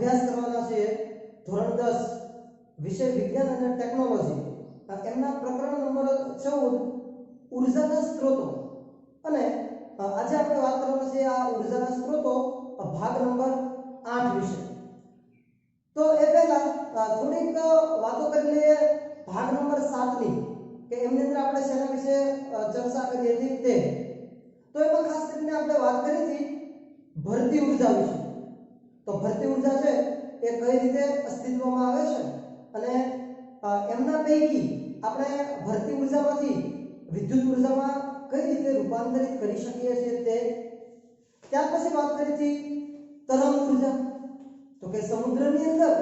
અભ્યાસ કરવાના છે ધોરણ 10 વિષય વિજ્ઞાન અને ટેકનોલોજી એમના પ્રકરણ નંબર 14 ઉર્જાના સ્ત્રોતો અને આજે આપણે વાત કરવાના છે આ ઉર્જાના સ્ત્રોતો ભાગ નંબર 8 વિશે। તો એ પહેલા થોડીક વાતો કરી લઈએ ભાગ નંબર 7 ની કે એમની અંદર આપણે શેના વિશે ચર્ચા કરી હતી તે। તો એમાં ખાસ કરીને આપણે વાત કરી હતી ભરતી ઉર્જા વિશે। તો ભરતી ઉર્જા છે એ કઈ રીતે અસ્તિત્વમાં આવે છે અને એમના પૈકી આપણે ભરતી ઉર્જામાંથી વિદ્યુત ઉર્જામાં કઈ રીતે રૂપાંતરિત કરી શકીએ છીએ તે। ત્યાર પછી વાત કરી હતી તરંગ ઉર્જા। તો કે સમુદ્રની અંદર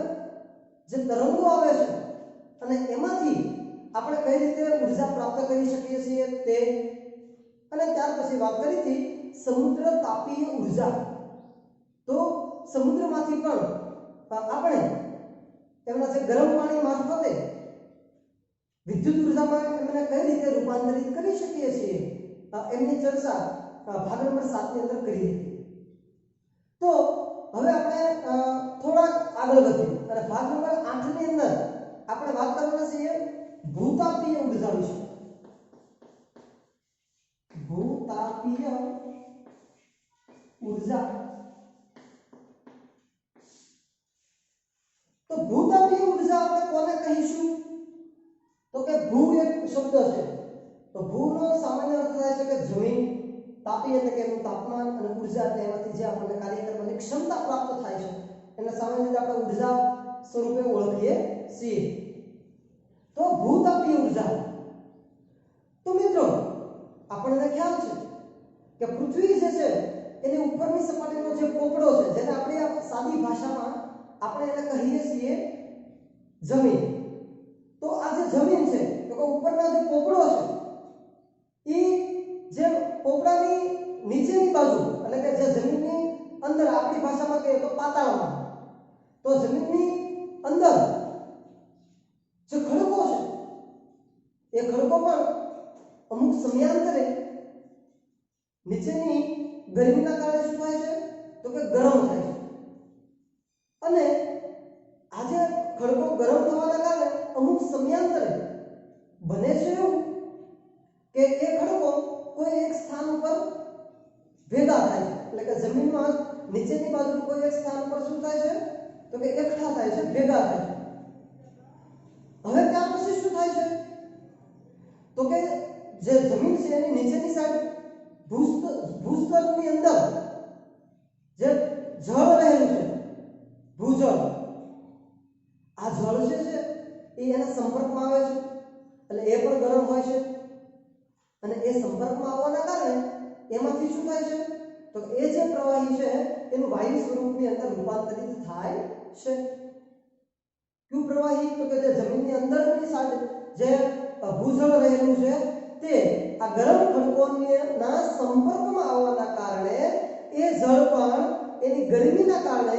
જે તરંગો આવે છે અને એમાંથી આપણે કઈ રીતે ઉર્જા પ્રાપ્ત કરી શકીએ છીએ તે। અને ત્યાર પછી વાત કરી હતી સમુદ્ર તાપીય ઉર્જા। તો સમુદ્રમાંથી પણ આપણે એમના જે ગરમ પાણી મારફતે વિદ્યુત ઉર્જામાં એમને કઈ રીતે રૂપાંતરિત કરી શકીએ છીએ એમની ચર્ચા ભાગ નંબર 7 ની અંદર કરી હતી। તો હવે આપણે થોડાક આગળ વધીએ અને ભાગ નંબર 8 ની અંદર આપણે વાત કરવાના છીએ ભૂતાપીય ઉર્જા વિશે। ભૂતાપીય ઉર્જા। તો ભૂતાપીય ઉર્જા આપણે કોને કહીશું? તો કે ભૂ એક શબ્દ છે। તો ભૂનો સામાન્ય અર્થ થાય છે કે જમીન, તાપી એટલે કે એનું તાપમાન અને ઉર્જા એટલે એમાંથી જે આપણને કાર્ય કરવાની ક્ષમતા પ્રાપ્ત થાય છે એને સામાન્ય રીતે આપણે ઉર્જા સ્વરૂપે ઓળખીએ છીએ। તો ભૂતાપીય ઉર્જા। તો મિત્રો આપણને ખ્યાલ છે કે પૃથ્વી જે છે એની ઉપરની સપાટીનો જે પોપડો છે જેને આપણે સાદી ભાષામાં આપણે એને કહીએ છીએ જમીન। તો આ જે જમીન છે તો કે ઉપરનો જે પોપડો છે એ જે પોપડાની નીચેની બાજુ એટલે કે જે જમીનની અંદર આપણી ભાષામાં કહીએ તો પાતાળમાં, તો જમીનની અંદર જે ખડકો છે એ ખડકો પણ અમુક સમયાંતરે નીચેની ગરમીના કારણે શું થાય છે તો કે ગરમ થાય છે અને આ જે ખડકો ગરમ થવાના કારણે અમુક સમયાંતરે બને છે એવું કે એ ખડકો કોઈ એક સ્થાન પર ભેગા થાય છે એટલે કે જમીનમાં નીચેની બાજુ કોઈ એક સ્થાન પર શું થાય છે તો કે એકઠા થાય છે, ભેગા થાય છે। હવે ત્યાર પછી શું થાય છે તો કે જે જમીન છે એની નીચેની સાઈડ ભૂસ્તરની અંદર જે જળ રહેલું છે ભૂજળ, આ જળ જે છે એ એના સંપર્કમાં આવે છે એટલે એ પણ ગરમ હોય છે અને એ સંપર્કમાં આવવાના કારણે એમાંથી શું થાય છે તો એ જે પ્રવાહી છે એનું વાયુ સ્વરૂપની અંદર રૂપાંતરિત થાય છે। કયું પ્રવાહી તો કે જે જમીનની અંદરની સાઈડ જે ભૂજળ રહેલું છે તે આ ગરમ ખડકોના સંપર્કમાં આવવાના કારણે એ જળ પણ એની ગરમીના કારણે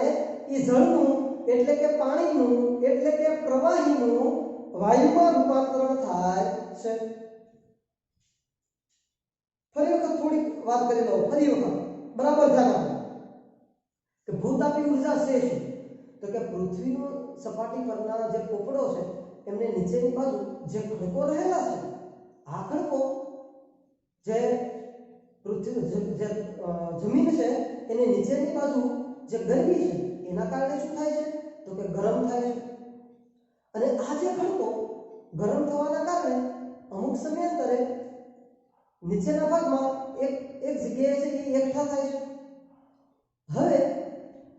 એ જળનું એટલે કે પાણીનું એટલે કે પ્રવાહીનું વાયુમાં રૂપાંતરણ થાય છે। ફરી વખત થોડી વાત કરી લો, ફરી વખત બરાબર ધ્યાન આપો કે ભૂતાપી ઉર્જા છે શું? તો કે પૃથ્વીનો સપાટી પરના જે પોપડો છે એમને નીચેની બાજુ જે ખડકો રહેલા છે આ ખડકો જે જમીન છે એની નીચેની બાજુ જે ગરમી છે એના કારણે શું થાય છે તો કે ગરમ થાય છે અને આ જે ખડકો ગરમ થવાના કારણે અમુક સમયાંતરે નીચેના ભાગમાં એક જગ્યાએ છે એ એકઠા થાય છે। હવે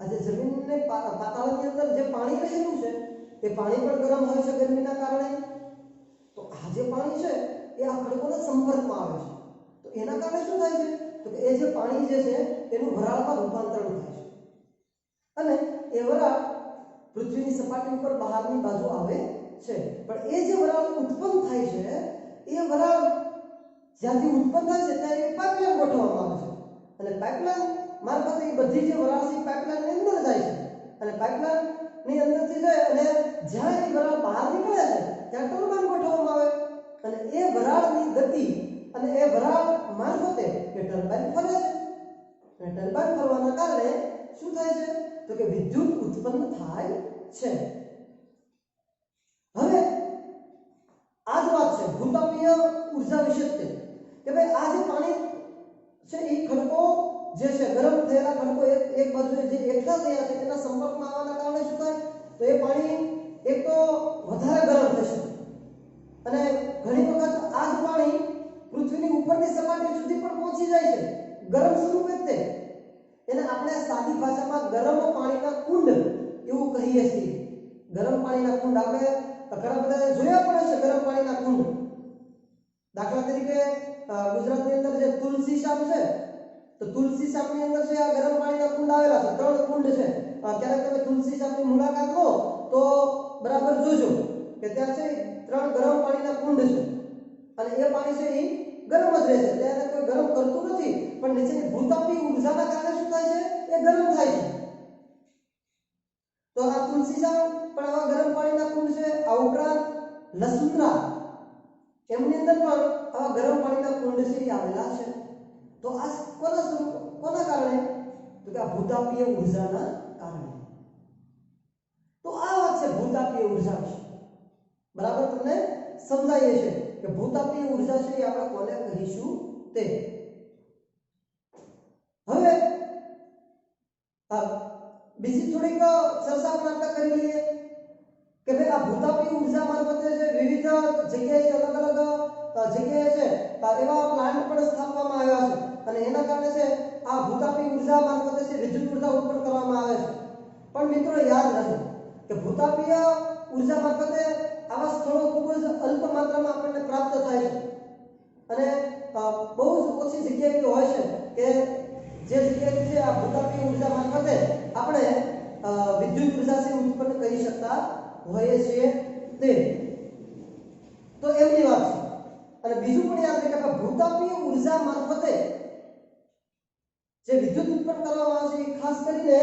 આ જે જમીનને પાતાળની અંદર જે પાણી રહેલું છે એ પાણી પણ ગરમ હોય છે ગરમીના કારણે। તો આ જે પાણી છે એ આ ખડકોના સંપર્કમાં આવે છે તો એના કારણે શું થાય છે તો કે એ જે પાણી જે છે એનું વરાળમાં રૂપાંતરણ થાય છે અને એ વરાળ પૃથ્વીની સપાટી ઉપર બહારની બાજુ આવે છે। પણ એ જે વરાળ ઉત્પન્ન થાય છે એ વરાળ જ્યાંથી ઉત્પન્ન થાય છે ત્યાં એક પાઇપલાઇન ગોઠવવામાં આવે છે અને પાઇપલાઇન મારફતે એ બધી જે વરાળ છે પાઇપલાઇનની અંદર જાય છે અને પાઇપલાઇનની અંદરથી જાય અને જ્યાં એ વરાળ બહાર નીકળે છે ત્યાં ટર્બાઇન ગોઠવવામાં આવે અને એ વરાળની ગતિ અને એ વરાળ મારફતે એ ટર્બાઇન ફરે છે અને ટર્બાઇન ફરવાના કારણે શું થાય છે તો તો કે વિદ્યુત ઉત્પન્ન થાય છે। હવે આ જ વાત છે ભૂતાપીય ઉર્જા વિશે કે ભાઈ આ જે પાણી છે એ ખડકો જે છે ગરમ થયેલા ખડકો એક બાજુએ જે એકઠા થયા છે તેના સંપર્કમાં આવવાના કારણે શું થાય તો એ પાણી એક તો વધારે ગરમ થશે અને ઘણી વખત આ જ પાણી પૃથ્વીની ઉપરની સપાટી સુધી પણ પહોંચી જાય છે ગરમ સ્વરૂપે તે એને આપણે સાદી ભાષામાં ગરમ પાણીના કુંડ એવું કહીએ છીએ। ગરમ પાણીના કુંડ આપણે ઘણા બધા જોયા પણ હશે ગરમ પાણીના કુંડ। દાખલા તરીકે ગુજરાતની અંદર જે તુલસી શામ છે તો તુલસી શામની અંદર છે આ ગરમ પાણીના કુંડ આવેલા છે 3 કુંડ છે। ક્યારેક તમે તુલસી શામની મુલાકાત લો તો બરાબર જોજો કે ત્યાં છે 3 ગરમ પાણીના કુંડ છે અને એ પાણી છે એ ગરમ જ રહે છે ત્યાં કોઈ ગરમ કરતું નથી પણ નીચેની ભૂતાપી ઉર્જાના કારણે શું થાય છે એ ગરમ થાય છે। તો આ તુલસી શામ પણ આવા ગરમ પાણીના કુંડ છે। આ ઉપરાંત લસુંદરા એમની અંદર પણ આવા ગરમ પાણીના કુંડ છે આવેલા છે। તો આ કોના કારણે તો કે આ ભૂતાપીય ઉર્જાના કારણે। તો આ વાત છે ભૂતાપીય ઉર્જા વિશે બરાબર તમને સમજાય છે કે ભૂતાપીય ઉર્જા છે એ આપણે કોને કહીશું તે। હવે બીજી થોડીક ચર્ચા પણ આપણે કરી લઈએ કે ભાઈ આ ભૂતાપીય ઉર્જા મારફતે જે વિવિધ જગ્યાએ અલગ અલગ જગ્યાએ છે એવા પ્લાન્ટ પણ સ્થાપવામાં આવ્યા છે અને એના કારણે છે આ ભૂતાપીય ઉર્જા મારફતે છે વિદ્યુત ઉર્જા ઉત્પન્ન કરવામાં આવે છે। પણ મિત્રો યાદ રહે કે ભૂતાપીય ઉર્જા મારફતે આવા સ્થળો ખૂબ જ અલ્પ માત્રામાં આપણને પ્રાપ્ત થાય છે અને બહુ જ ઓછી જગ્યાએ એવી હોય છે કે જે જગ્યાએ છે આ ભૂતાપીય ઉર્જા મારફતે આપણે વિદ્યુત ઉર્જા છે ઉત્પન્ન કરી શકતા હોઈએ છીએ તે। તો એમની વાત છે અને બીજું પણ યાદ રાખે કે ભૂતાપીય ઉર્જા મારફતે જે વિદ્યુત ઉત્પન્ન કરવામાં આવે છે એ ખાસ કરીને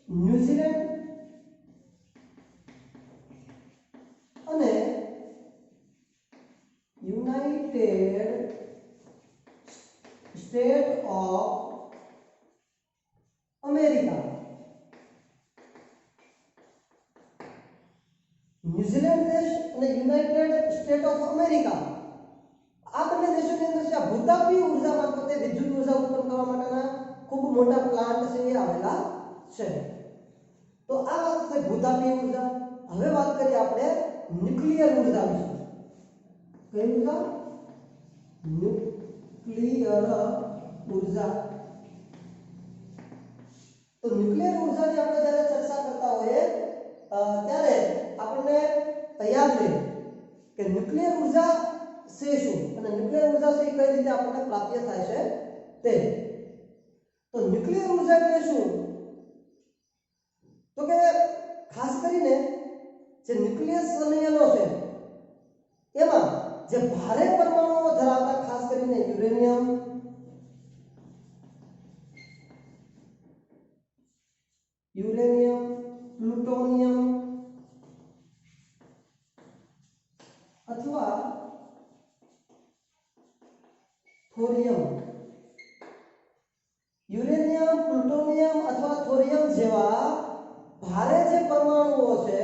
ન્યુઝીલેન્ડ અને United state of America New Zealand દેશ અને યુનાઇટેડ સ્ટેટ ઓફ અમેરિકા આ બંને દેશોની અંદર છે ભૂતાપીય ઉર્જા મારફતે વિદ્યુત ઉર્જા ઉત્પન્ન કરવા માટેના ખૂબ મોટા પ્લાન્ટ છે એ આવેલા છે। તો આ વાત છે ભૂતાપીય ઉર્જા। હવે વાત કરીએ આપણે ન્યુક્લિયર ઉર્જા વિશે। કઈ ઉર્જા? ન્યુક્લિયર ઉર્જા। તો ન્યુક્લિયર ઉર્જાની આપણે જ્યારે ચર્ચા કરતા હોઈએ ત્યારે આપણને યાદ રહે કે ન્યુક્લિયર ઉર્જા છે શું અને ન્યુક્લિયર ઉર્જા છે કઈ રીતે આપણને પ્રાપ્ત થાય છે તે। તો ન્યુક્લિયર ઉર્જા એટલે શું તો કે ખાસ કરીને જે ન્યુક્લિયસ સંયંત્રો છે એમાં જે ભારે પરમાણુઓ ધરાવતા ખાસ કરીને યુરેનિયમ પ્લુટોનિયમ અથવા થોરિયમ યુરેનિયમ પ્લુટોનિયમ અથવા થોરિયમ જેવા ભારે જે પરમાણુઓ છે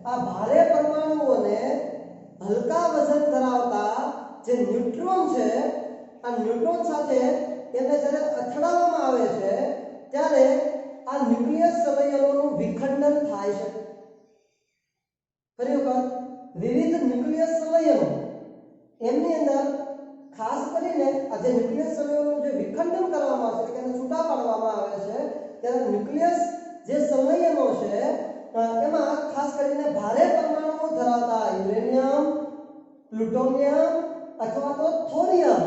આ ભારે પરમાણુઓને હલકા વજન ધરાવતા જે ન્યુટ્રોન છે આ ન્યુટ્રોન સાથે એને જ્યારે અથડાવવામાં આવે છે ત્યારે આ ન્યુક્લિયસ સંયંત્રોનું વિખંડન થાય છે। ફરી વખત વિવિધ ન્યુક્લિયસ સંયંત્રો એમની અંદર ખાસ કરીને આ જે ન્યુક્લિયસ સંયંત્રોનું જે વિખંડન કરવામાં આવે છે કે એને છૂટા પાડવામાં આવે છે ત્યારે ન્યુક્લિયસ જે સંયંત્રો છે એમાં ખાસ કરીને ભારે પરમાણુઓ ધરાવતા યુરેનિયમ પ્લુટોનિયમ અથવા તો થોરિયમ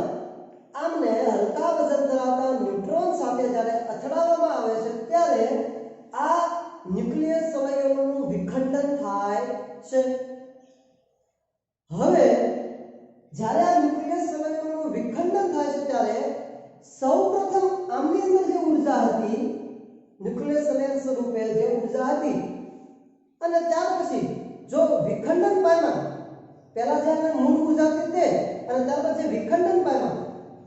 આમને હલકા વજન ધરાવતા ન્યુટ્રોન સાથે જ્યારે અથડાવવામાં આવે છે ત્યારે આ ન્યુક્લિયસ સંયંત્રોનું વિખંડન થાય છે। હવે જ્યારે આ ન્યુક્લિયસ સંયંત્રોનું વિખંડન થાય છે ત્યારે સૌપ્રથમ આમની અંદર જે ઉર્જા હતી ન્યુક્લિયસ સંયંત્ર સ્વરૂપે જે ઉર્જા હતી અને ત્યાર પછી જો વિખંડન પામ્યા પહેલા જે મૂળ ઉર્જા હતી તે અને ત્યારબાદ જે વિખંડન પામ્યા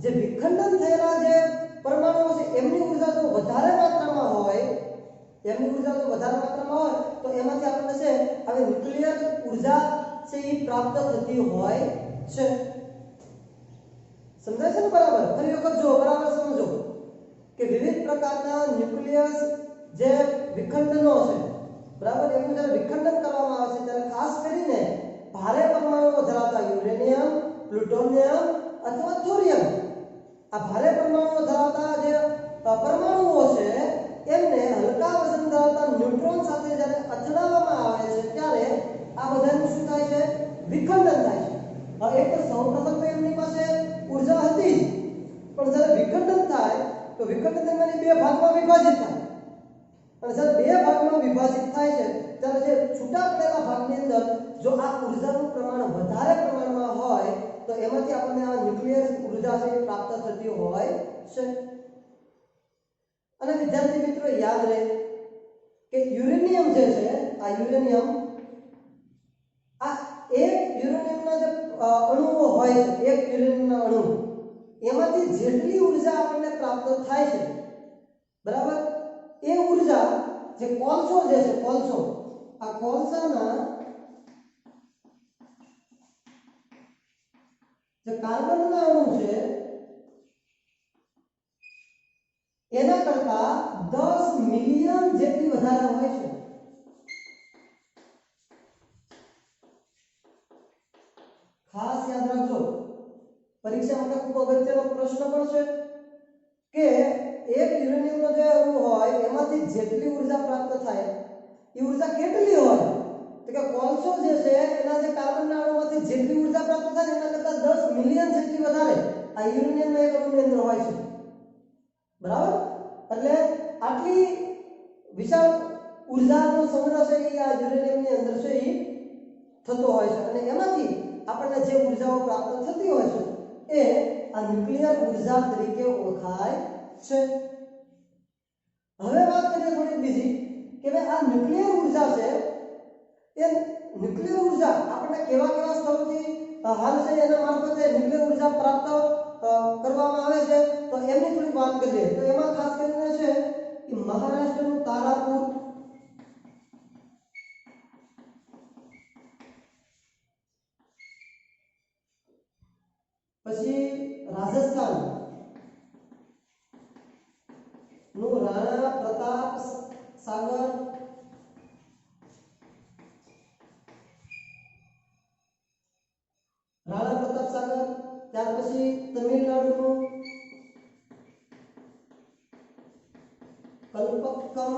જે વિખંડન થયેલા જે પરમાણુઓ છે એમની ઉર્જા જો વધારે માત્રામાં હોય એમની ઉર્જા જો વધારે માત્રામાં હોય તો એમાંથી આપણને છે હવે ન્યુક્લિયર ઉર્જા છે એ પ્રાપ્ત થતી હોય છે. સમજાય છે ને બરાબર? ફરી વખત જો બરાબર સમજો કે વિવિધ પ્રકારના ન્યુક્લિયસ જે વિખંડનો છે બરાબર, એનું જ્યારે વિખંડન કરવામાં આવે છે ત્યારે ખાસ કરીને ભારે પરમાણુઓ ધરાવતા યુરેનિયમ, પ્લુટોનિયમ અથવા થોરિયમ, આ ભારે પરમાણુઓ ધરાવતા જે પરમાણુઓ છે એમને હલકા વજન ધરાવતા ન્યુટ્રોન સાથે જ્યારે અથડાવવામાં આવે છે ત્યારે આ બધાનું શું થાય છે? વિખંડન થાય છે. હવે એક તો સૌપ્રથમ તો એમની પાસે ઉર્જા હતી પણ જ્યારે વિખંડન થાય તો વિખંડન દરમિયાન બે ભાગમાં વિભાજિત થાય અને જ્યારે બે ભાગમાં વિભાજિત થાય છે ત્યારે જે છૂટા પડેલા ભાગની અંદર જો આ ઉર્જાનું પ્રમાણ વધારે પ્રમાણમાં હોય તો એમાંથી આપણને આ ન્યુક્લિયર ઉર્જા છે પ્રાપ્ત થતી હોય છે. અને વિદ્યાર્થી મિત્રો યાદ રહે કે યુરેનિયમ જે છે આ યુરેનિયમ આ એક યુરેનિયમના જે અણુઓ હોય છે, એક યુરેનિયમના અણુ એમાંથી જેટલી ઉર્જા આપણને પ્રાપ્ત થાય છે બરાબર, એ ઉર્જા જે કોલસો જે છે કોલસો, આ કોલસાના જે કાર્બનના અણુ છે એના કરતા 10 મિલિયન જેટલી વધારે હોય છે. ખાસ યાદ રાખજો, પરીક્ષા માટે ખૂબ અગત્યનો પ્રશ્ન પણ છે કે એક યુરેનિયમનો જે અણુ હોય એમાંથી જેટલી ઉર્જા પ્રાપ્ત થાય એ ઉર્જા કેટલી હોય તો કે કોલસો જે છે એના જે કાર્બનના અણુમાંથી જેટલી ઉર્જા પ્રાપ્ત થાય એના કરતા 10 મિલિયન જેટલી વધારે આ યુરેનિયમના એક અણુની અંદર હોય છે. બરાબર? એટલે આટલી વિશાળ ઉર્જાનો સંગ્રહ છે એ આ યુરેનિયમની અંદર છે એ થતો હોય છે અને એમાંથી આપણને જે ઉર્જાઓ પ્રાપ્ત થતી હોય છે એ આ ન્યુક્લિયર ઉર્જા તરીકે ઓળખાય છે. હવે વાત કરીએ થોડી બીજી કે ભાઈ આ ન્યુક્લિયર ઉર્જા છે એ ન્યુક્લિયર ઉર્જા આપણને કેવા કેવા સ્થળોથી હાલ છે એના મારફતે ન્યુક્લિયર ઉર્જા પ્રાપ્ત કરવામાં આવે છે તો એમની થોડી વાત કરીએ. તો એમાં ખાસ કરીને છે કે મહારાષ્ટ્રનું તારાપુર, પછી રાજસ્થાન નું રાણા પ્રતાપ સાગર, રાણા પ્રતાપ સાગર, ત્યાર પછી તમિલનાડુનું કલ્પક્કમ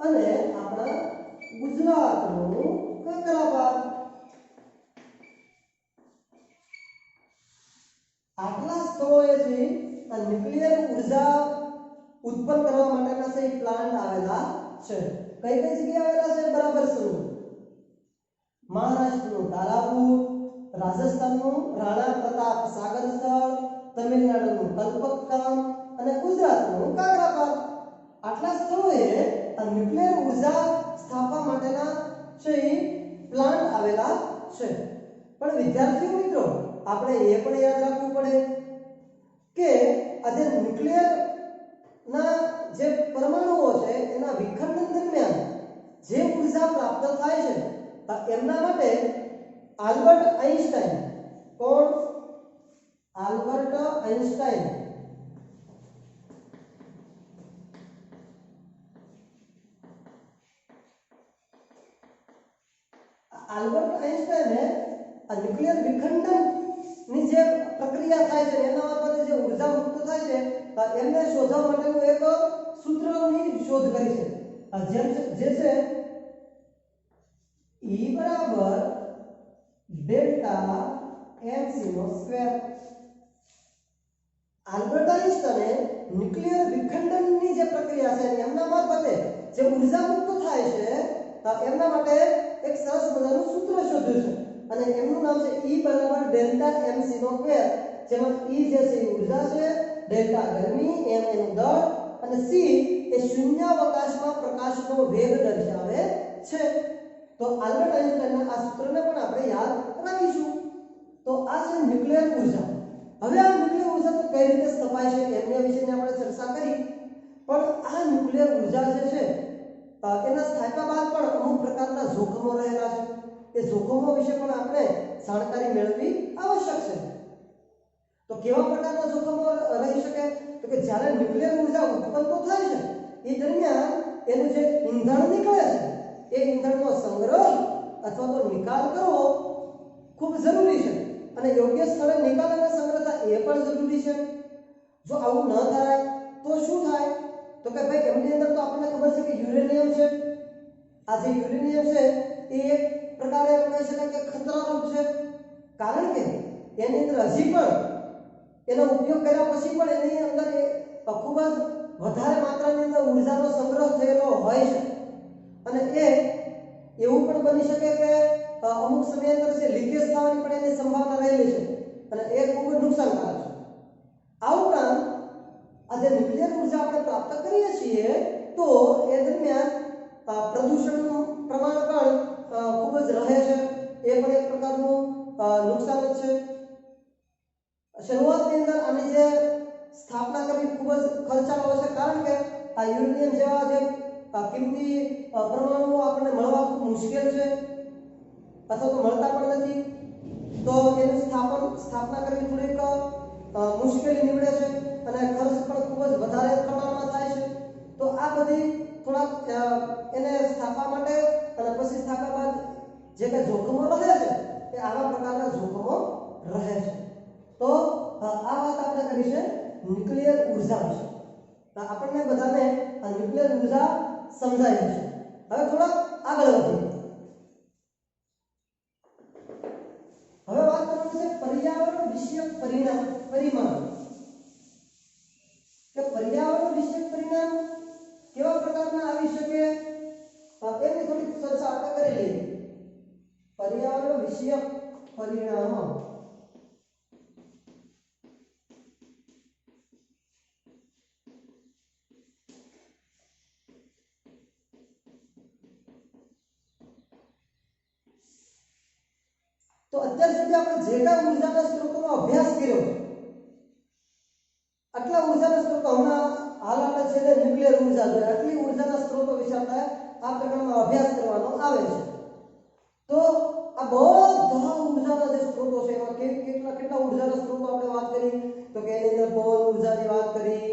અને આપણા ગુજરાતનું કાકરાપાર. આટલા સ્થળોએથી આ ન્યુક્લિયર ઉર્જા ઉત્પન્ન કરવા માટેના છે પ્લાન્ટ આવેલા છે. કઈ કઈ જગ્યાએ આવેલા છે બરાબર સમજો. મહારાષ્ટ્રનું તારાપુર, રાજસ્થાનનું રાણા પ્રતાપ સાગર સ્થળ, તમિલનાડુનું કલ્પક્કમ અને ગુજરાતનું કાકરાપાર. આટલા સ્થળોએ આ ન્યુક્લિયર ઉર્જા સ્થાપવા માટેના છે પ્લાન્ટ આવેલા છે. પણ વિદ્યાર્થીઓ મિત્રો આપણે એ પણ યાદ રાખવું પડે કે આ જે ન્યુક્લિયર ના જે પરમાણુઓ છે એના વિખંડન દરમિયાન જે ઉર્જા પ્રાપ્ત થાય છે એમના માટે આલ્બર્ટ આઇન્સ્ટાઈન, કોણ? આલ્બર્ટ આઇન્સ્ટાઈન આલ્બર્ટ આઇન્સ્ટાઈને આ ન્યુક્લિયર વિખંડન ની જે પ્રક્રિયા થાય છે એના મારફતે જે ઉર્જા મુક્ત થાય છે એમને શોધવા માટેનું એક સૂત્રની શોધ કરી છે જે છે E બરાબર ડેલ્ટા mc નો સ્ક્વેર. આલ્બર્ટ આઇન્સ્ટાઈને ન્યુક્લિયર વિખંડનની જે પ્રક્રિયા છે એમના મારફતે જે ઉર્જા મુક્ત થાય છે એમના માટે એક સરસ મજાનું સૂત્ર શોધ્યું છે અને એમનું નામ છે E બરાબર ડેલ્ટા mc નો સ્ક્વેર, જેમાં E જે છે એ ઉર્જા છે, ડેલ્ટા ગરમી, m એનું દળ અને c એ શૂન્યાવકાશમાં પ્રકાશનો વેગ દર્શાવે છે. તો આલ્બર્ટ આઇન્સ્ટાઈનના આ સૂત્રને પણ આપણે યાદ રાખીશું. તો આ છે ન્યુક્લિયર ઉર્જા. હવે આ ન્યુક્લિયર ઉર્જા તો કઈ રીતે સ્થપાય છે એમના વિશેની આપણે ચર્ચા કરી, પણ આ ન્યુક્લિયર ઉર્જા જે છે એના સ્થાપ્યા બાદ પણ અમુક પ્રકારના જોખમો રહેલા છે. એ જોખમો વિશે પણ આપણે જાણકારી મેળવવી આવશ્યક છે. તો કેવા પ્રકારના જોખમો રહી શકે? તો કે જ્યારે ન્યુક્લિયર ઉર્જા ઉત્પન્ન તો થાય છે એ દરમિયાન એનું જે ઈંધણ નીકળે છે એ ઈંધણનો સંગ્રહ અથવા તો નિકાલ કરવો ખૂબ જરૂરી છે અને યોગ્ય સ્થળે નિકાલ અને સંગ્રહ થાય એ પણ જરૂરી છે. જો આવું ન થાય તો શું થાય? તો કે ભાઈ એમની અંદર તો આપણને ખબર છે કે યુરેનિયમ છે. આ જે યુરેનિયમ છે એ એક પ્રકારે કહી શકાય કે ખતરારૂપ છે, કારણ કે એની અંદર હજી પણ એનો ઉપયોગ કર્યા પછી પણ એની અંદર ખૂબ જ વધારે માત્રાની અંદર ઉર્જાનો સંગ્રહ થયેલો હોય છે અને એ એવું પણ બની શકે કે અમુક સમયાંતરે છે લીકેજ થવાની પણ એની સંભાવના રહેલી છે અને એ ખૂબ જ નુકસાનકારક છે. આ ઉપરાંત આ જે ન્યુક્લિયર ઉર્જા આપણે પ્રાપ્ત કરીએ છીએ તો એ દરમિયાન પ્રદૂષણનું પ્રમાણ પણ ખૂબ જ રહે છે. એ પણ એક પ્રકારનું નુકસાન જ છે. શરૂઆતની અંદર આની જે સ્થાપના કરવી ખૂબ જ ખર્ચાળ હોય છે, કારણ કે આ યુરેનિયમ જેવા જે કિંમતી પરમાણુઓ આપણને મળવા ખૂબ મુશ્કેલ છે અથવા તો મળતા પણ નથી. તો એનું સ્થાપના કરવી થોડીક મુશ્કેલી નીવડે છે અને ખર્ચ પણ ખૂબ જ વધારે પ્રમાણમાં થાય છે. તો આ બધી થોડાક એને સ્થાપવા માટે અને પછી સ્થાપ્યા બાદ જે કંઈ જોખમો રહે છે એ આવા પ્રકારના જોખમો રહે છે. તો આ વાત આપણે કરી છે ન્યુક્લિયર ઉર્જા વિશે. આપણને બધાને આ ન્યુક્લિયર ઉર્જા સમજાય છે. હવે થોડા આગળ વધીએ. હવે વાત કરવાની છે પર્યાવરણ વિષયક પરિમાણ કે પર્યાવરણ વિષયક પરિણામ કેવા પ્રકારના આવી શકે એની થોડી ચર્ચા આપણે કરી લઈએ. પર્યાવરણ વિષયક પરિણામો તો અત્યાર સુધી આપણે જે કાંઈ ઉર્જાના સ્ત્રોતોનો અભ્યાસ કર્યો, આટલા ઉર્જાના સ્ત્રોતો હમણાં હાલ આપણે છે ન્યુક્લિયર ઉર્જા જોઈએ, આટલી ઉર્જાના સ્ત્રોતો વિશે આપણે આ પ્રકારનો અભ્યાસ કરવાનો આવે છે. તો આ બધા ઉર્જાના જે સ્ત્રોતો છે એમાં કેટલા ઉર્જાના સ્ત્રોતો આપણે વાત કરી? તો કે એની અંદર પવન ઉર્જાની વાત કરી,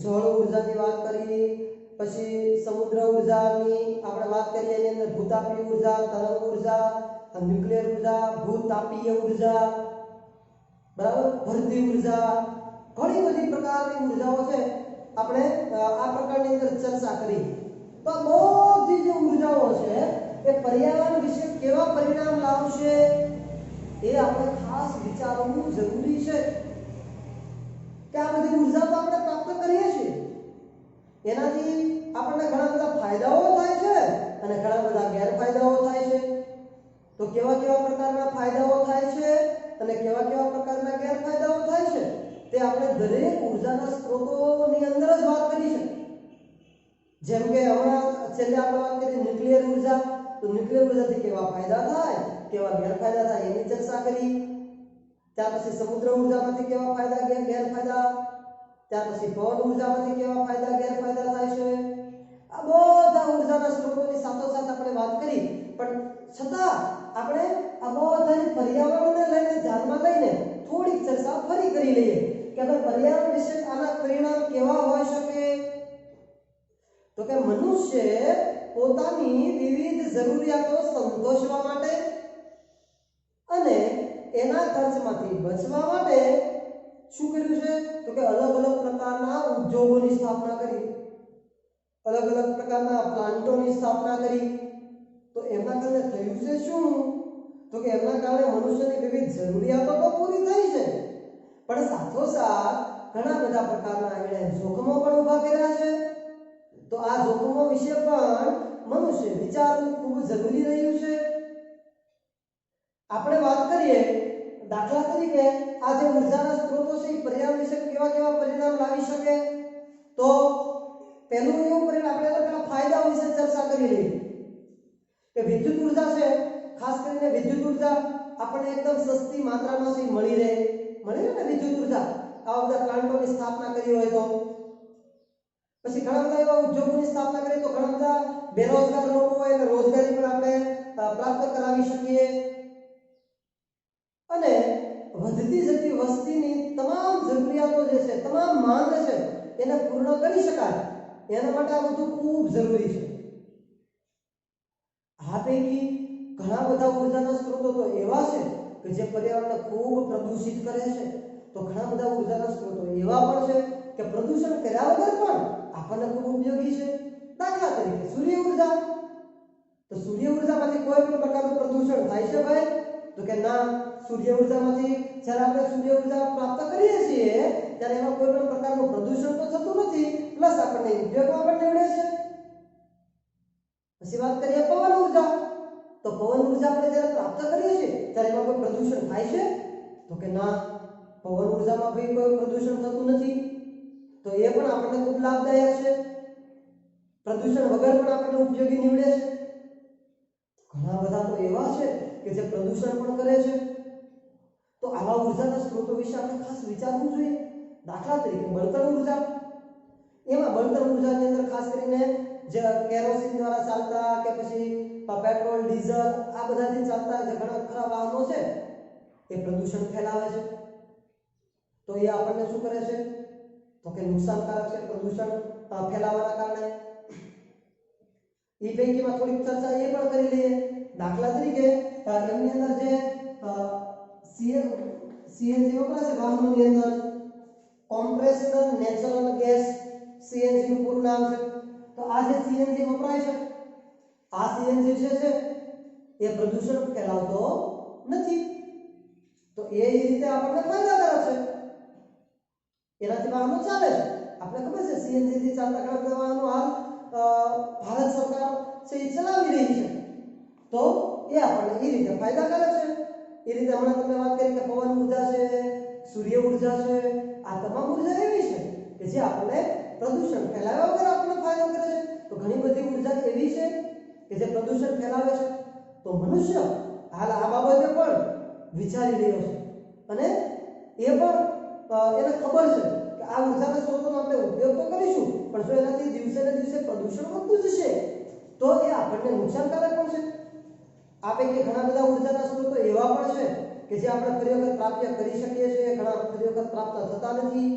જળ ઉર્જાની વાત કરી, પછી સમુદ્ર ઉર્જાની આપણે વાત કરી, એની અંદર ભૂતાપીય ઉર્જા, તરંગ ઉર્જા, ન્યુક્લિયર ઉર્જા, ભૂતાપીય ઉર્જા, બરાબર, ભરતી ઉર્જા, ઘણી બધી પ્રકારની ઉર્જાઓ છે આપણે આ પ્રકારની અંદર ચર્ચા કરી. તો બધી જે ઉર્જાઓ છે એ પર્યાવરણ વિશે કેવા પરિણામ લાવશે એ આપણે ખાસ વિચારવું જરૂરી છે કે આ બધી ઉર્જા તો આપણે પ્રાપ્ત કરીએ છીએ, એનાથી આપણને ઘણા બધા ફાયદાઓ થાય છે અને ઘણા બધા ગેરફાયદાઓ થાય છે. તો કેવા પ્રકારના ફાયદાઓ થાય છે અને કેવા પ્રકારના ગેરફાયદાઓ થાય છે તે આપણે દરેક ઉર્જાના સ્ત્રોતોની અંદર જ વાત કરી છે. જેમ કે હમણાં છેલ્લે આપણે વાત કરી ન્યુક્લિયર ઉર્જા, તો ન્યુક્લિયર ઉર્જાથી કેવા ફાયદા થાય, કેવા ગેરફાયદા થાય એની ચર્ચા કરી. ત્યાર પછી સમુદ્ર ઉર્જામાંથી કેવા ફાયદા ગેરફાયદા, ત્યાર પછી પવન ઉર્જામાંથી કેવા ફાયદા ગેરફાયદા થાય છે. આ બધા ઉર્જાના સ્ત્રોતોની સાથોસાથ આપણે વાત કરી, પણ છતાં આપણે આ બધાની પર્યાવરણને લઈને ધ્યાનમાં લઈને થોડીક ચર્ચા ફરી કરી લઈએ કે ભાઈ પર્યાવરણ વિશે આના પરિણામ કેવા હોઈ શકે. તો કે મનુષ્ય પોતાની વિવિધ જરૂરિયાતો સંતોષવા માટે અને એના ખર્ચમાંથી બચવા માટે શું કર્યું છે? તો કે અલગ અલગ પ્રકારના ઉદ્યોગોની સ્થાપના કરી, અલગ અલગ પ્રકારના પ્લાન્ટોની સ્થાપના કરી. તો એમના કારણે થયું છે શું? તો કે એમના કારણે મનુષ્યની વિવિધ જરૂરિયાતો તો પૂરી થઈ છે, પણ સાથોસાથ ઘણા બધા પ્રકારના એણે જોખમો પણ ઊભા કર્યા છે. તો આ જોખમો વિશે પણ મનુષ્ય વિચારવું ખૂબ જરૂરી રહ્યું છે. આપણે વાત કરીએ દાખલા તરીકે આ જે ઉર્જાના સ્ત્રોતો છે એ પર્યાવરણ વિશે કેવા પરિણામ લાવી શકે. તો પહેલું એવું પરિણામ આપણે પેલા ફાયદા વિશે ચર્ચા કરી લઈએ કે વિદ્યુત ઉર્જા છે, ખાસ કરીને વિદ્યુત ઉર્જા આપણને એકદમ સસ્તી માત્રામાં મળી રહે ને વિદ્યુત ઉર્જા આવા બધા પ્લાન્ટોની સ્થાપના કરી હોય તો. પછી ઘણા બધા એવા ઉદ્યોગોની સ્થાપના કરીએ તો ઘણા બધા બેરોજગાર લોકો હોય એટલે રોજગારી પણ આપણે પ્રાપ્ત કરાવી શકીએ અને વધતી જતી વસ્તીની તમામ જરૂરિયાતો જે છે, તમામ માંગ છે એને પૂર્ણ કરી શકાય એના માટે આ બધું ખૂબ જરૂરી છે. આ પૈકી ઘણા બધા ઉર્જાના સ્ત્રોતો તો એવા છે કે જે પર્યાવરણને ખૂબ પ્રદૂષિત કરે છે, તો ઘણા બધા ઉર્જાના સ્ત્રોતો એવા પણ છે કે પ્રદૂષણ કર્યા વગર પણ આપણને ખૂબ ઉપયોગી છે. દાખલા તરીકે સૂર્ય ઉર્જા. તો સૂર્ય ઉર્જામાંથી કોઈ પણ પ્રકારનું પ્રદૂષણ થાય છે ભાઈ? તો કે ના. સૂર્ય ઉર્જામાંથી જ્યારે આપણે સૂર્ય ઉર્જા પ્રાપ્ત કરીએ છીએ ત્યારે એમાં કોઈ પણ પ્રકારનું પ્રદૂષણ તો થતું નથી, પ્લસ આપણને ઉપયોગમાં પણ નીવડે છે. પછી વાત કરીએ પવન ઉર્જા. તો પવન ઉર્જા આપણે જ્યારે પ્રાપ્ત કરીએ છીએ ત્યારે એમાં કોઈ પ્રદૂષણ થાય છે? તો કે ના. પવન ઉર્જામાં ભાઈ કોઈ પ્રદૂષણ થતું નથી, તો એ પણ આપણને ખૂબ લાભદાયક છે. પ્રદૂષણ વગર પણ આપણને ઉપયોગી નીવડે છે. ઘણા બધા તો એવા છે કે જે પ્રદૂષણ પણ કરે છે. તો આવા ઉર્જાના સ્ત્રોતો વિશે આપણે ખાસ વિચારવું જોઈએ. દાખલા તરીકે બળતણ ઉર્જા. એમાં બળતણ ઉર્જાની અંદર ખાસ કરીને જે કેરોસીન દ્વારા ચાલતા કે પછી પેટ્રોલ, ડીઝલ આ બધાથી ચાલતા જે ઘણા ખરા વાહનો છે એ પ્રદૂષણ ફેલાવે છે. તો એ આપણને શું કરે છે? તો કે નુકસાનકારક છે પ્રદૂષણ ફેલાવાના કારણે. એ પૈકીમાં થોડીક ચર્ચા એ પણ કરી લઈએ. દાખલા તરીકે એમની અંદર જે સીએનજી વપરાશે વાહનોની અંદર, કોમ્પ્રેસ્ડ નેચરલ ગેસ, સીએનજી નું પૂરું નામ છે. તો આ જે સીએનજી વપરાય છે, આ સીએનજી છે એ પ્રદૂષણ ફેલાવતો નથી. તો એ રીતે આપણને ફાયદાકારક છે. એનાથી વાહનો ચાલે છે. આપણે ખબર છે સીએનજી થી ચાલતા ઘણા બધા વાહનો હાલ ભારત સરકાર છે એ ચલાવી રહી છે. તો એ આપણને એ રીતે ફાયદાકારક છે. એ રીતે હમણાં તમને વાત કરી કે પવન ઉર્જા છે, સૂર્ય ઉર્જા છે, આ તમામ ઉર્જા એવી છે કે જે આપણને પ્રદૂષણ ફેલાવ્યા વગર આપણને ફાયદો કરે છે. તો ઘણી બધી ઉર્જા એવી છે કે જે પ્રદૂષણ ફેલાવે છે. તો મનુષ્ય હાલ આ બાબતે પણ વિચારી રહ્યો છે અને એ પણ એને ખબર છે કે આ ઉર્જાના સ્ત્રોતોનો આપણે ઉપયોગ તો કરીશું, પણ જો એનાથી દિવસે ને દિવસે પ્રદૂષણ વધતું જશે તો એ આપણને નુકસાનકારક પણ છે. આ પૈકી ઘણા બધા ઉર્જાના સ્ત્રોતો એવા પણ છે કે જે આપણે ફરી વખત પ્રાપ્ત કરી શકીએ છીએ, ઘણા ફરી વખત પ્રાપ્ત થતા નથી.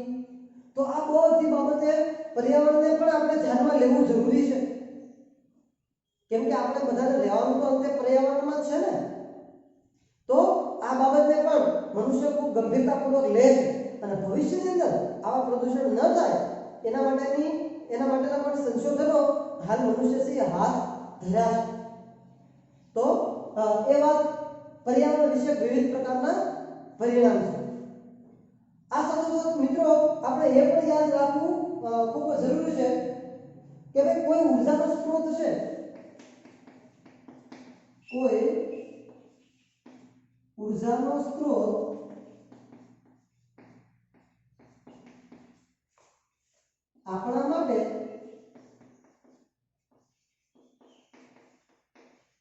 તો આ બધી બાબતે પર્યાવરણને પણ આપણે ધ્યાનમાં લેવું જરૂરી છે, કેમ કે આપણે બધાને રહેવાનું તો અંતે પર્યાવરણમાં જ છે ને. તો આ બાબતને પણ મનુષ્ય ખૂબ ગંભીરતાપૂર્વક લે છે અને ભવિષ્યની અંદર આવા પ્રદૂષણ ન થાય એના માટેના પણ સંશોધનો હાલ મનુષ્યએ હાથ ધર્યા છે. તો એ વાત પર્યાવરણ વિશે વિવિધ પ્રકારના પરિણામ છે. આ સાથે મિત્રો આપણે એ પણ યાદ રાખવું ખૂબ જરૂરી છે કે ભાઈ કોઈ ઉર્જાનો સ્ત્રોત છે, કોઈ ઉર્જાનો સ્ત્રોત આપણા માટે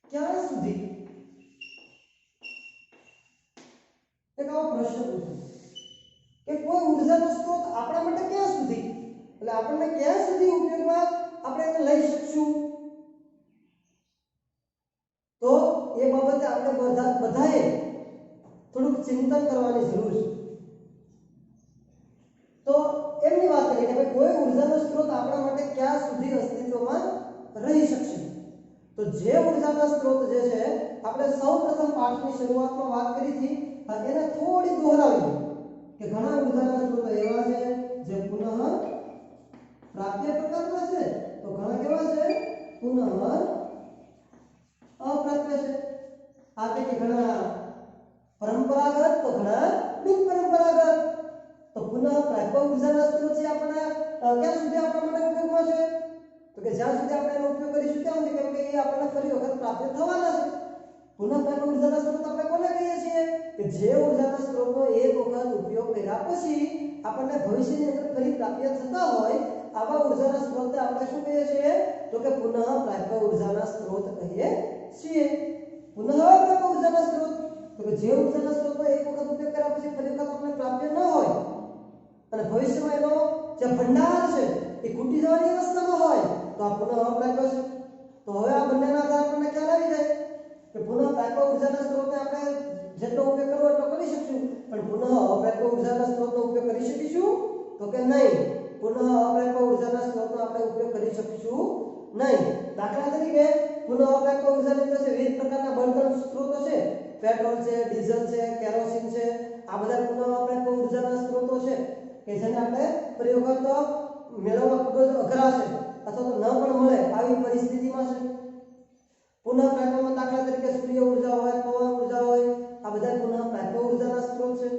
ક્યાં સુધી, એક આવો પ્રશ્ન પૂછો કે કોઈ ઉર્જાનો સ્ત્રોત આપણા માટે ક્યાં સુધી, એટલે આપણને ક્યાં સુધી ઉપયોગમાં આપણે એને લઈ શકશું. તો એ બાબતે આપણે બધાએ થોડુંક ચિંતન કરવાની જરૂર છે. તો એમની વાત કરીએ કે ભાઈ કોઈ ઉર્જાનો સ્ત્રોત આપણા માટે ક્યાં સુધી અસ્તિત્વમાં રહી શકશે. તો જે ઉર્જાના સ્ત્રોત જે છે આપણે સૌપ્રથમ પાઠની શરૂઆતમાં વાત કરી હતી એને થોડી દોહરાવીએ કે ઘણા ઉર્જાના સ્ત્રોતો એવા છે જે પુનઃ પ્રાપ્ય પ્રકારના છે, તો ઘણા કેવા છે પુનઃ અપ્રાપ્ય છે. આ પૈકી ઘણા પરંપરાગત તો ઘણા બિન પરંપરાગત. તો પુનઃ પ્રાપ્ય ઉર્જાના સ્ત્રોત છે આપણે ક્યાં સુધી આપણા માટે ઉપયોગમાં છે, તો કે જ્યાં સુધી આપણે એનો ઉપયોગ કરીશું ત્યાં સુધી, કેમ કે એ આપણને ફરી વખત પ્રાપ્ત થવાના છે. પુનઃ પ્રાપ્ય ઉર્જાના સ્ત્રોત આપણે કોને કહીએ છીએ કે જે ઉર્જાના સ્ત્રોતનો એક વખત ઉપયોગ કર્યા પછી આપણને ભવિષ્યની અંદર ફરી પ્રાપ્ય થતા હોય આવા ઉર્જાના સ્ત્રોતને આપણે શું કહીએ છીએ, તો કે પુનઃ પ્રાપ્ય ઉર્જાના સ્ત્રોત કહીએ છીએ. પુનઃ પ્રાપ્ય ઉર્જાના સ્ત્રોત તો કે જે ઉર્જાના સ્ત્રોતનો એક વખત ઉપયોગ કર્યા પછી ફરી વખત આપણને પ્રાપ્ય ન હોય અને ભવિષ્યમાં એનો જે ભંડાર છે એ ખૂટી જવાની અવસ્થામાં હોય તો આ પુનઃ અપ્રાપ્ય છે. તો હવે આ બંનેના આધારે આપણને ખ્યાલ આવી જાય કે પુનઃ પ્રાપ્ય ઉર્જાના સ્ત્રોતને આપણે જેટલો ઉપયોગ કરવો એટલો કરી શકશું, પણ પુનઃ અપ્રાપ્ય ઉર્જાના સ્ત્રોતનો ઉપયોગ કરી શકીશું તો કે નહીં. પુનઃ અપ્રાપ્ય ઉર્જાના સ્ત્રોતનો આપણે ઉપયોગ કરી શકીશું નહીં. દાખલા તરીકે પુનઃ અપ્રાપ્ય ઉર્જાની અંદર વિવિધ પ્રકારના બળતણ સ્ત્રોતો છે, પેટ્રોલ છે, ડીઝલ છે, કેરોસીન છે. આ બધા પુનઃ અપ્રાપ્ય ઉર્જાના સ્ત્રોતો છે કે જેને આપણે ફરી વખત મેળવવા ખૂબ જ અઘરા છે અથવા તો ન પણ મળે આવી પરિસ્થિતિમાં છે. પુનઃ પ્રાપ્યમાં દાખલા તરીકે સૂર્ય ઉર્જા હોય, પવન ઉર્જા હોય, આ બધા પુનઃ પ્રાપ્ય ઉર્જાના સ્ત્રોત છે.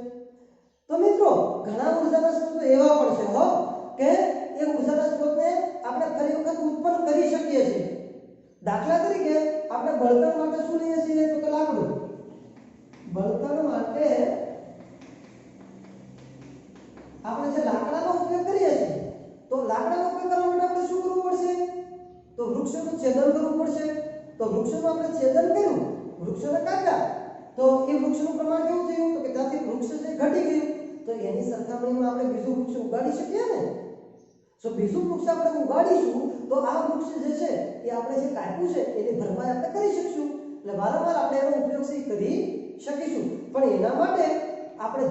તો મિત્રો ઘણા ઉર્જાના સ્ત્રોતો એવા પણ છે કે એ ઉર્જાના સ્ત્રોતને આપણે ફરી વખત ઉત્પન્ન કરી શકીએ છીએ. દાખલા તરીકે આપણે બળતણ માટે શું લઈએ છીએ તો કે લાકડું. બળતણ માટે આપણે જે લાકડાનો ઉપયોગ કરીએ છીએ તો લાકડાનો ઉપયોગ કરવા માટે આપણે શું કરવું પડશે તો વૃક્ષોનું છેદન કરવું પડશે. તો વૃક્ષોનું આપણે છેદન કર્યું, વૃક્ષોને કાપ્યા, તો એ વૃક્ષનું પ્રમાણ કેવું થયું તો કે ત્યાંથી વૃક્ષ જે ઘટી ગયું, તો એની સરખામણીમાં આપણે બીજું વૃક્ષ ઉગાડી શકીએ ને. તો બીજું વૃક્ષ આપણે ઉગાડીશું તો આ વૃક્ષ જે છે એ આપણે જે કાપ્યું છે એની ભરપાઈ આપણે કરી શકશું. એટલે વારંવાર આપણે એનો ઉપયોગ કરી શકીશું, પણ એના માટે આપણે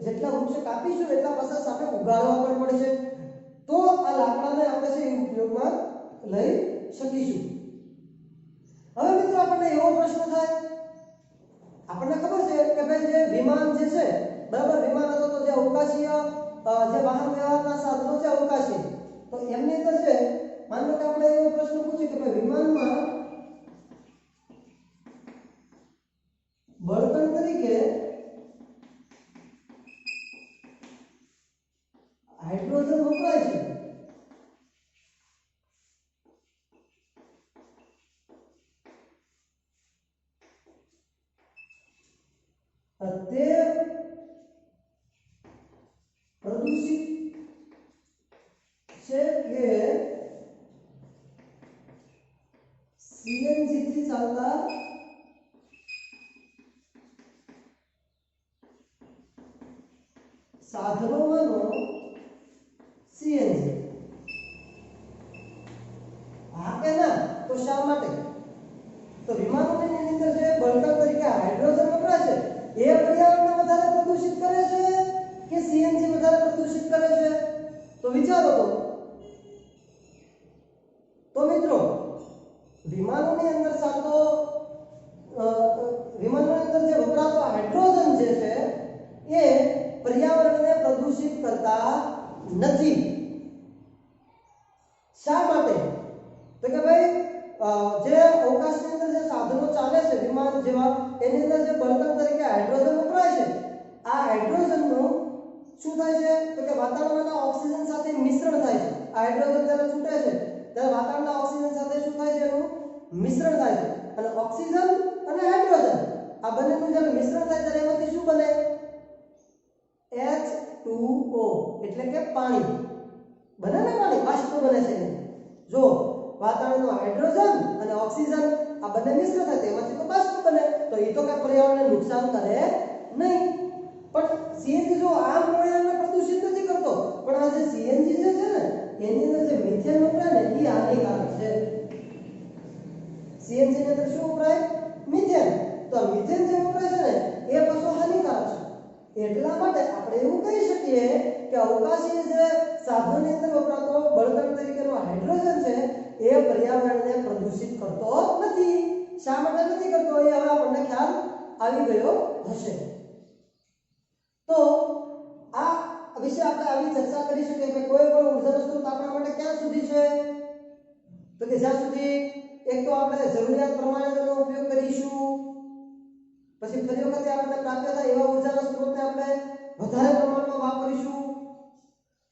જેટલા વૃક્ષ કાપીશું એટલા પાછા સામે ઉગાડવા પણ પડશે, તો આ લાકડાને આપણે છે એ ઉપયોગમાં લઈ શકીશું. હવે મિત્રો આપણને એવો પ્રશ્ન થાય, આપણને ખબર છે કે ભાઈ જે વિમાન જે છે બરાબર, વિમાન હતો તો જે અવકાશીય જે વાહન વ્યવહારના સાધનો છે અવકાશી, તો એમની અંદર છે માનો કે આપણે એવો પ્રશ્ન પૂછીએ કે ભાઈ વિમાનમાં બળતણ તરીકે હાઇડ્રોજન વપરાય છે, તે પ્રદૂષિત છે કે સીએનજી થી ચાલતા સાધનોમાંનો સીએનજી? હા કે ના? તો શા માટે? તો વિમાનોની અંદર જે બળતણ તરીકે હાઇડ્રોજન વપરાય છે એ પર્યાવરણને વધારે પ્રદૂષિત કરે છે કે સીએનજી વધારે પ્રદૂષિત કરે છે? તો વિચારો. તો મિત્રો વિમાનોની અંદર ચાલતો વિમાનોની અંદર જે વપરાતો હાઇડ્રોજન જે છે એ પર્યાવરણને પ્રદૂષિત કરતા નથી. શા માટે? તો કે ભાઈ જે અવકાશની અંદર જે સાધનો ચાલે છે વિમાન જેવા, એની અંદર જે બળતણ તરીકે હાઇડ્રોજન વપરાય છે, આ હાઇડ્રોજનનું શું થાય છે તો કે વાતાવરણના ઓક્સિજન સાથે મિશ્રણ થાય છે. આ હાઇડ્રોજન જ્યારે છૂટે છે ત્યારે વાતાવરણના ઓક્સિજન સાથે શું થાય છે, એનું મિશ્રણ થાય છે, અને ઓક્સિજન અને હાઇડ્રોજન આ બંનેનું જ્યારે મિશ્રણ થાય ત્યારે એમાંથી શું બને? H2O એટલે કે પાણી બને ને, પાણી બાષ્પ બને છે. જો વાતાવરણનો હાઇડ્રોજન અને ઓક્સિજન આ બંને મિશ્ર થાય તેમાંથી તો બાષ્પ બને, તો એ તો કઈ પર્યાવરણને નુકસાન કરે નહીં. પણ સીએનજી જો આ પર્યાવરણને પ્રદૂષિત નથી કરતો, પણ આ જે સીએનજી છે ને એની અંદર જે મિથેન વપરાય ને એ હાનિકારક છે. સીએનજી ની અંદર શું વપરાય? મિથેન. તો મિથેન જે વપરાય છે ને એ પાછો હાનિકારક છે. એટલા માટે આપણે એવું કહી શકીએ કે અવકાશી જે સાધનોની અંદર વપરાતો બળતણ તરીકેનો હાઇડ્રોજન છે એ પર્યાવરણને પ્રદૂષિત કરતો નથી. શા માટે નથી કરતો એ હવે આપણને ખ્યાલ આવી ગયો હશે. તો આ વિશે આપણે આવી ચર્ચા કરી શકીએ કે કોઈ પણ ઉર્જાનો સ્ત્રોત આપણા માટે ક્યાં સુધી છે તો કે જ્યાં સુધી એક તો આપણે જરૂરિયાત પ્રમાણે તેનો ઉપયોગ કરીશું, પછી ફરી વખતે આપણને પ્રાપ્ત થાય એવા ઉર્જાના સ્ત્રોતને આપણે વધારે પ્રમાણમાં વાપરીશું.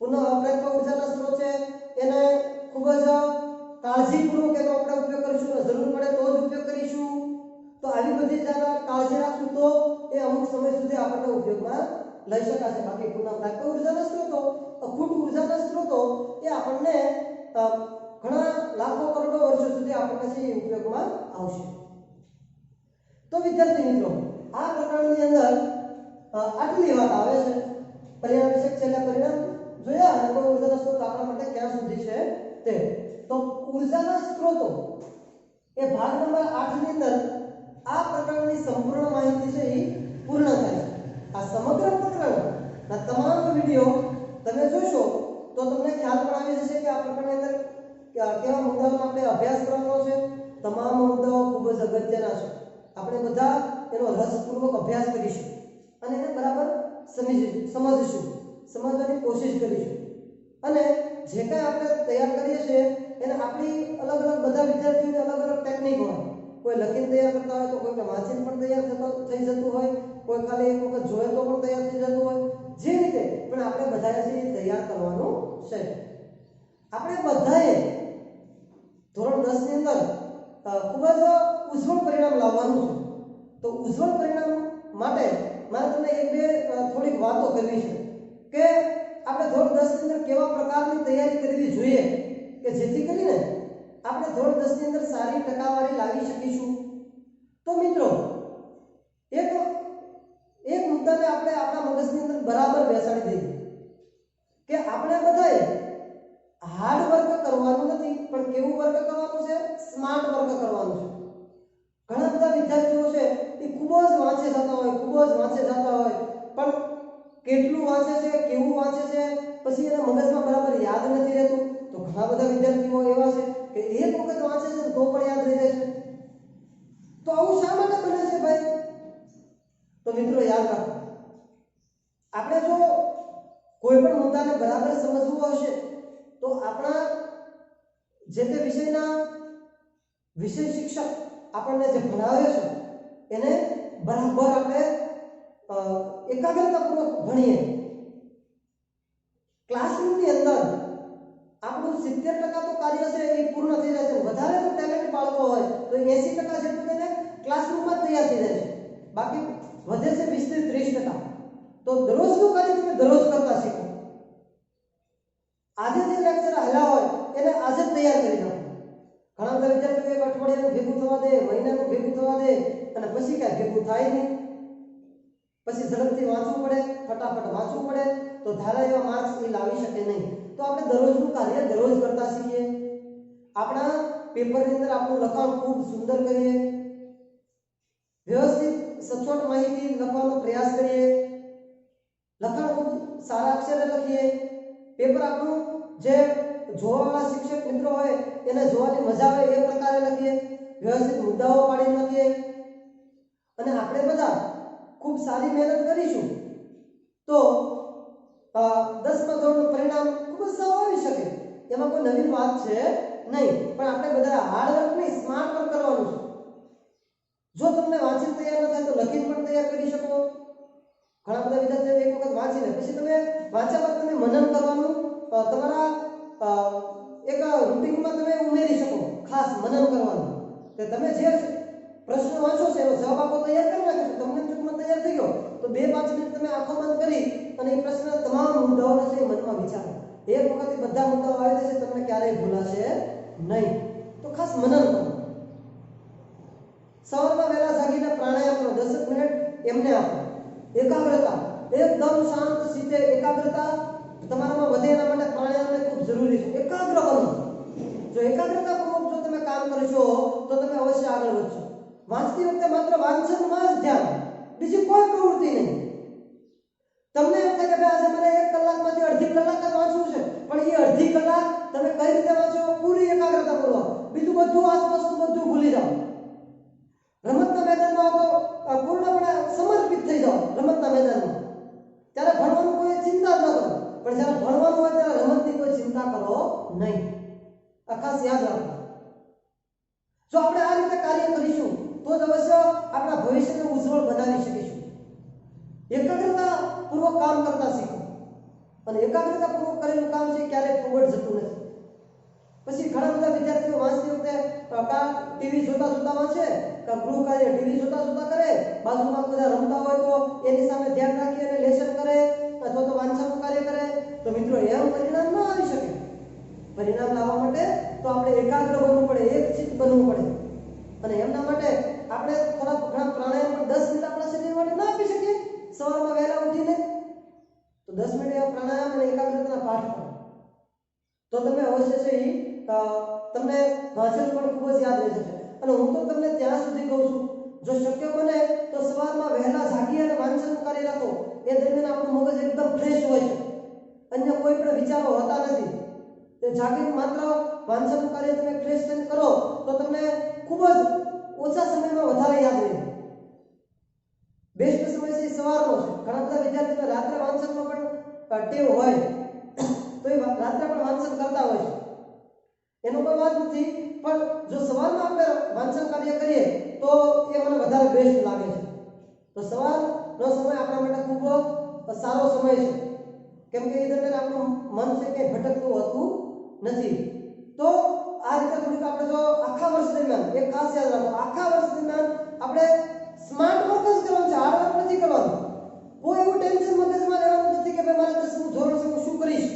પુનઃ અપ્રાપ્ય ઉર્જાના સ્ત્રોત છે એને ખૂબ જ કાળજીપૂર્વક એનો આપણે ઉપયોગ કરીશું, જરૂર પડે તો જ ઉપયોગ કરીશું. તો આવી બધી જ્યારે કાળજી રાખશું તો એ અમુક સમય સુધી આપણને ઉપયોગમાં લઈ શકાશે. બાકી પુનઃ પ્રાપ્ય ઉર્જાના સ્ત્રોતો, અખૂટ ઉર્જાના સ્ત્રોતો એ આપણને ઘણા લાખો કરોડો વર્ષો સુધી આપણને ઉપયોગમાં આવશે. તો વિદ્યાર્થી મિત્રો આ પ્રકરણની અંદર આટલી વાત આવે છે. પરિણામ વિશે છેલ્લા પરિણામ જોયા અને કોઈ ઉર્જાના સ્ત્રોત આપણા માટે ક્યાં સુધી છે તે. તો ઉર્જાના સ્ત્રોતો એ ભાગ નંબર 8 ની અંદર આ પ્રકરણની સંપૂર્ણ માહિતી છે એ પૂર્ણ થાય છે. આ સમગ્ર પ્રકરણના તમામ વિડિયો તમે જોશો તો તમને ખ્યાલ પણ આવી જશે કે આ પ્રકરણની અંદર કેવા મુદ્દાઓનો આપણે અભ્યાસ કરવાનો છે. તમામ મુદ્દાઓ ખૂબ જ અગત્યના છે. આપણે બધા એનો રસપૂર્વક અભ્યાસ કરીશું અને એને બરાબર સમજશું, સમજવાની કોશિશ કરીશું અને જે કંઈ આપણે તૈયાર કરીએ છીએ એને આપણી અલગ અલગ બધા વિદ્યાર્થીઓની અલગ અલગ ટેકનિક હોય. કોઈ લખીને તૈયાર કરતા હોય તો કોઈ વાંચીને પણ તૈયાર થઈ જતું હોય, કોઈ ખાલી એક વખત જોયે તો પણ તૈયાર થઈ જતું હોય. જે રીતે પણ આપણે બધાએ છે એ તૈયાર કરવાનું છે. આપણે બધાએ ધોરણ 10 ની અંદર ખૂબ જ ઉજ્જવળ પરિણામ લાવવાનું છે. તો ઉજ્જવળ પરિણામ માટે મારે તમને એક બે થોડીક વાતો કરવી છે કે આપણે ધોરણ 10 ની અંદર કેવા પ્રકારની તૈયારી કરવી જોઈએ કે જેથી કરીને આપણે ધોરણ 10 ની અંદર સારી ટકાવારી લાવી શકીશું. તો મિત્રો એક મુદ્દાને આપણે આપણા મગજની અંદર બરાબર બેસાડી દઈએ કે આપણે બધાએ હાર્ડ વર્ક કરવાનું નથી, પણ કેવું વર્ક કરવાનું છે? સ્માર્ટ વર્ક કરવાનું છે. ઘણા બધા વિદ્યાર્થીઓ છે એ ખૂબ જ વાંચે જતા હોય, પણ કેટલું વાંચે છે, કેવું વાંચે છે, પછી એના મગજમાં બરાબર યાદ નથી રહેતું. તો ઘણા બધા વિદ્યાર્થીઓ એવા છે કે એક વખત વાંચે છે તો પણ યાદ રહી જાય છે. તો આવું શા માટે બને છે ભાઈ? તો મિત્રો યાદ રાખો, આપણે જો કોઈ પણ મુદ્દાને બરાબર સમજવું હશે તો આપણા જે તે વિષયના વિષય શિક્ષક આપણને જે ભણાવે છે એને બરાબર આપણે એકાગ્રતાપૂર્વક ભણીએ. ક્લાસરૂમની અંદર આપણું 70% તો કાર્ય છે એ પૂર્ણ થઈ જાય છે. વધારે જો ટેલેન્ટ બાળકો હોય તો 80% જેટલું તેને ક્લાસરૂમમાં તૈયાર થઈ જાય છે. બાકી વધે છે 20 થી 30%. તો દરરોજનું કાર્ય તમે દરરોજ કરતા શીખો. આજે જે લેક્ચર હાલ્યા હોય એને આજે જ તૈયાર કરી નાખો. ઘણા બધા વિદ્યાર્થીઓ એક અઠવાડિયાનું ભેગું થવા દે, મહિનાનું ભેગું થવા દે અને પછી કાંઈ ભેગું થાય નહીં. પછી ઝડપથી વાંચવું પડે, ફટાફટ વાંચવું પડે તો ધારા એવા માર્ક્સ એ લાવી શકે નહીં. તો આપણે દરરોજનું કાર્ય દરરોજ કરતા શીખીએ. આપણા પેપરની અંદર આપણું લખાણ ખૂબ સુંદર કરીએ, વ્યવસ્થિત સચોટ માહિતી લખવાનો પ્રયાસ કરીએ, લખાણ ખૂબ સારા અક્ષરે લખીએ. પેપર આપણું જે જોવાવાળા શિક્ષક મિત્રો હોય એને જોવાની મજા આવે એ પ્રકારે લખીએ, વ્યવસ્થિત મુદ્દાઓ પાડીને લખીએ અને આપણે બધા ખૂબ સારી મહેનત કરીશું તો 10મા ધોરણનું પરિણામ ખૂબ જ સારું આવી શકે. એમાં કોઈ નવી વાત છે નહીં, પણ આપણે બધા હાર્ડ વર્ક નહીં, સ્માર્ટ વર્ક કરવાનું છે. જો તમને વાંચીને તૈયાર ન થાય તો લખીને પણ તૈયાર કરી શકો. ઘણા બધા વિદ્યાર્થીઓ એક વખત વાંચીને પછી તમે વાંચ્યા બાદ તમે મનન કરવાનું તમારા એક રૂટિનમાં તમે ઉમેરી શકો. ખાસ મનન કરવાનું કે તમે જે પ્રશ્ન વાંચો છો એનો જવાબ આપો તૈયાર કરી નાખો. તમને ચૂકમાં તૈયાર થઈ ગયો તો 2-5 મિનિટ તમે આંખો બંધ કરી અને એ પ્રશ્નના તમામ મુદ્દાઓને છે મનમાં વિચારો. એક વખત એ બધા મુદ્દાઓ આવી જશે, તમને ક્યારેય ભૂલાશે નહીં. તો ખાસ મનન કરો. સવારમાં વહેલા જાગીને પ્રાણાયામ કરો, 10 મિનિટ એમને આપો. એકાગ્રતા, એકદમ શાંત સ્થિતે એકાગ્રતા તમારામાં વધે એના માટે પ્રાણાયામ ખૂબ જરૂરી છે. એકાગ્ર બનો. જો એકાગ્રતાપૂર્વક જો તમે કામ કરશો તો તમે અવશ્ય આગળ વધશો. વાંચતી વખતે માત્ર વાંચનમાં જ ધ્યાન, બીજી કોઈ પ્રવૃત્તિ નહીં. તમને એમ થાય કે ભાઈ આજે મને 1 કલાકમાંથી અડધી કલાક જ વાંચવું છે, પણ એ અડધી કલાક તમે કઈ રીતે વાંચો? પૂરી એકાગ્રતાપૂર્વક. બીજું બધું આસપાસનું બધું ભૂલી જાઓ. રમતના મેદાનમાં તો પૂર્ણપણે સમર્પિત થઈ જાઓ. રમતના મેદાનમાં ત્યારે ભણવાનું કોઈ ચિંતા ન કરો, પણ જ્યારે ભણવાનું હોય ત્યારે રમતની કોઈ ચિંતા કરો નહીં. આ ખાસ યાદ રાખો. જો આપણે આ રીતે કાર્ય કરીશું તો જ અવશ્ય આપણા ભવિષ્યને ઉજ્જવળ બનાવી શકીશું. એકાગ્રતાપૂર્વક કામ કરતા શીખો અને એકાગ્રતાપૂર્વક કરેલું કામ છે ક્યારેય ફોરવર્ડ જતું નથી. પછી ઘણા બધા વિદ્યાર્થીઓ વાંચતી વખતે ટીવી જોતા વાંચે, ગૃહ કાર્ય ટીવી જોતા કરે, બાજુમાં બધા રમતા હોય તો એની સામે ધ્યાન રાખી અને લેસન કરે અથવા તો વાંચનનું કાર્ય કરે. તો મિત્રો એમ પરિણામ ન આવી શકે. પરિણામ લાવવા માટે તો આપણે એકાગ્ર બનવું પડે, એકચિત્ત બનવું પડે. અને એમના માટે આપણે થોડા ઘણા પ્રાણાયામ પણ 10 મિનિટ આપણા શરીર માટે ના આપી શકીએ સવારમાં વહેલા ઉઠીને? તો 10 મિનિટ એવા પ્રાણાયામ અને એકાગ્રતાના પાઠ કરો તો તમે અવશ્ય છે ઈ તમને વાંચન પણ ખૂબ જ યાદ રહી જશે. અને હું તો તમને ત્યાં સુધી કહું છું, જો શક્ય બને તો સવારમાં વહેલા જાગી અને વાંચન કરી રાખો. એ દરમિયાન આપણું મગજ એકદમ ફ્રેશ હોય છે, અન્ય કોઈ પણ વિચારો હોતા નથી. તે જાગીને માત્ર વાંચન કરી તમે ફ્રેશ થઈને કરો તો તમને ખૂબ જ ઓછા સમયમાં વધારે યાદ રહે. બેસ્ટ સમય છે સવારનો છે. ઘણા બધા વિદ્યાર્થીઓ રાત્રે વાંચનનો પણ ટેવ હોય તો એ રાત્રે પણ વાંચન કરતા હોય છે, એનો કોઈ વાત નથી. પણ જો સવારમાં આપણે વાંચન કાર્ય કરીએ તો એ મને વધારે બેસ્ટ લાગે છે. તો સવારનો સમય આપણા માટે ખૂબ સારો સમય છે, કેમ કે એ દરમિયાન આપણું મન છે કે ભટકતું હોતું નથી. તો આ રીતે થોડીક આપણે જો આખા વર્ષ દરમિયાન એક ખાસ યાદ રાખો, આખા વર્ષ દરમિયાન આપણે સ્માર્ટ વર્ક જ કરવાનું છે, હાર્ડ વર્ક નથી કરવાનું. કોઈ એવું ટેન્શન મગજમાં લેવાનું નથી કે ભાઈ મારે 10મું ધોરણ છે હું શું કરીશ,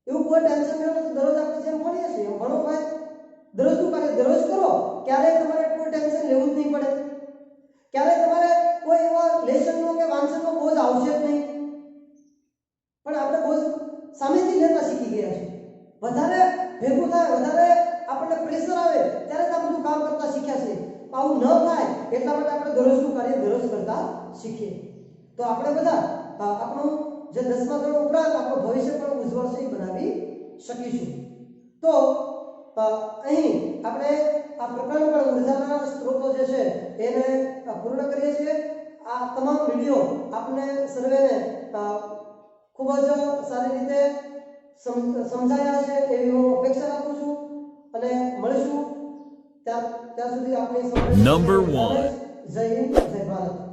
એવું કોઈ ટેન્શન લેવાનું નથી. દરરોજ આપણે જેમ ભણીએ છીએ એમ ભણો ભાઈ, દરરોજનું કાર્ય દરરોજ કરો. ક્યારેય તમારે કોઈ ટેન્શન લેવું જ નહીં પડે, ક્યારેય તમારે કોઈ એવા લેસનનો કે વાંચનનો બોજ આવશે જ નહીં. પણ આપણે બોજ સામેથી લેતા શીખી ગયા છે. વધારે ભેગું થાય, વધારે આપણને પ્રેશર આવે ત્યારે જ આ બધું કામ કરતા શીખ્યા છે. આવું ન થાય એટલા માટે આપણે દરરોજનું કાર્ય દરરોજ કરતા શીખીએ. તો આપણે બધા આપણું જે 10મા ધોરણ ઉપરાંત આપણું ભવિષ્ય પણ ઉજ્જવળ છે એ બનાવી શકીશું. તો અહીં આપણે આ પ્રકરણ પર ઉર્જાના સ્ત્રોતો જે છે એને પૂર્ણ કરીએ છીએ. આ તમામ વિડીયો આપને સર્વેને ખૂબ જ સારી રીતે સમજાયા છે એવી હું અપેક્ષા રાખું છું. અને મળીશું ત્યાં સુધી આપની Number 1. જય હિન્દ, જય ભારત.